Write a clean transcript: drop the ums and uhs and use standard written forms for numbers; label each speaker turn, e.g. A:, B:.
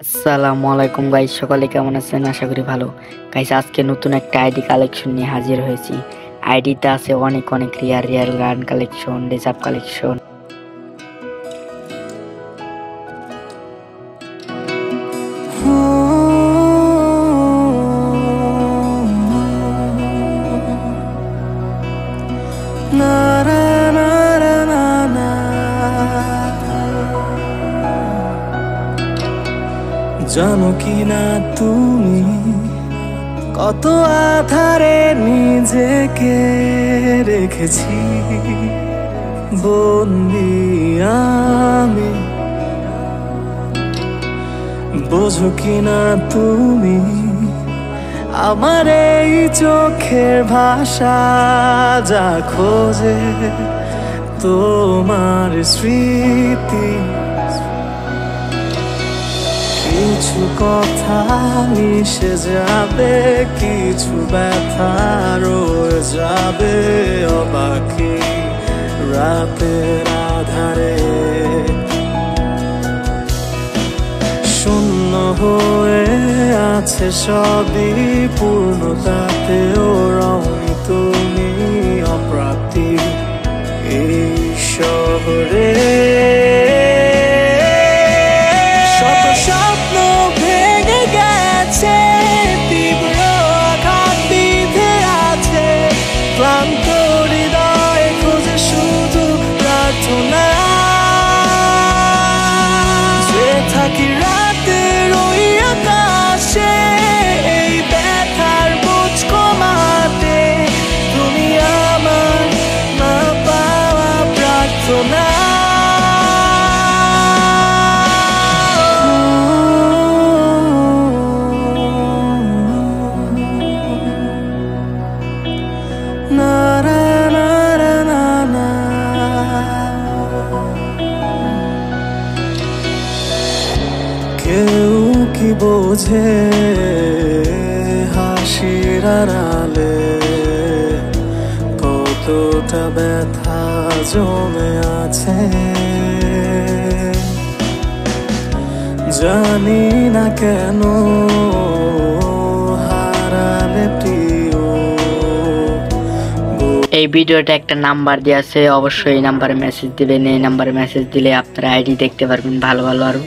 A: আসসালামু আলাইকুম গাইস, সকলে কেমন আছেন? আশা করি ভালো। গাইস, আজকে নতুন একটা আইডি কালেকশন নিয়ে হাজির হয়েছি। আইডিতে আছে অনেক অনেক রিয়ার রিয়ার গান কালেকশন, ডেজাপ কালেকশন।
B: জানো কি না তুমি কত আধারে নিজেকে রেখেছি বন্দি আমি, বোঝো কি না তুমি আমার এই চোখের ভাষা যা খোঁজে তোমার স্মৃতি। কিছু কথা মিশে যাবে, কিছু ব্যথা রয়ে যাবে অবাকি রাতের আধারে। শূন্য হয়ে আছে সবই, পূর্ণতাতেও রওনি তুমি অপ্রাপ্তি এই শহরে। ক্লান্ত হৃদয় খোঁজে শুধু প্রার্থনা, যে থাকি রাতের ওই আকাশে এই ব্যথার বোঝ কমাতে। তুমি আমার না পাওয়া প্রার্থনা। কেউ কি বোঝে হাসির আড়ালে কতটা ব্যথা জমে আছে। জানি না কেন হারালে প্রিয়।
A: এই ভিডিওটা একটা নাম্বার দেওয়া আছে, অবশ্যই এই নাম্বারে মেসেজ দিবেন। এই নাম্বারে মেসেজ দিলে আপনারা আইডি দেখতে পারবেন ভালো ভালো আরো।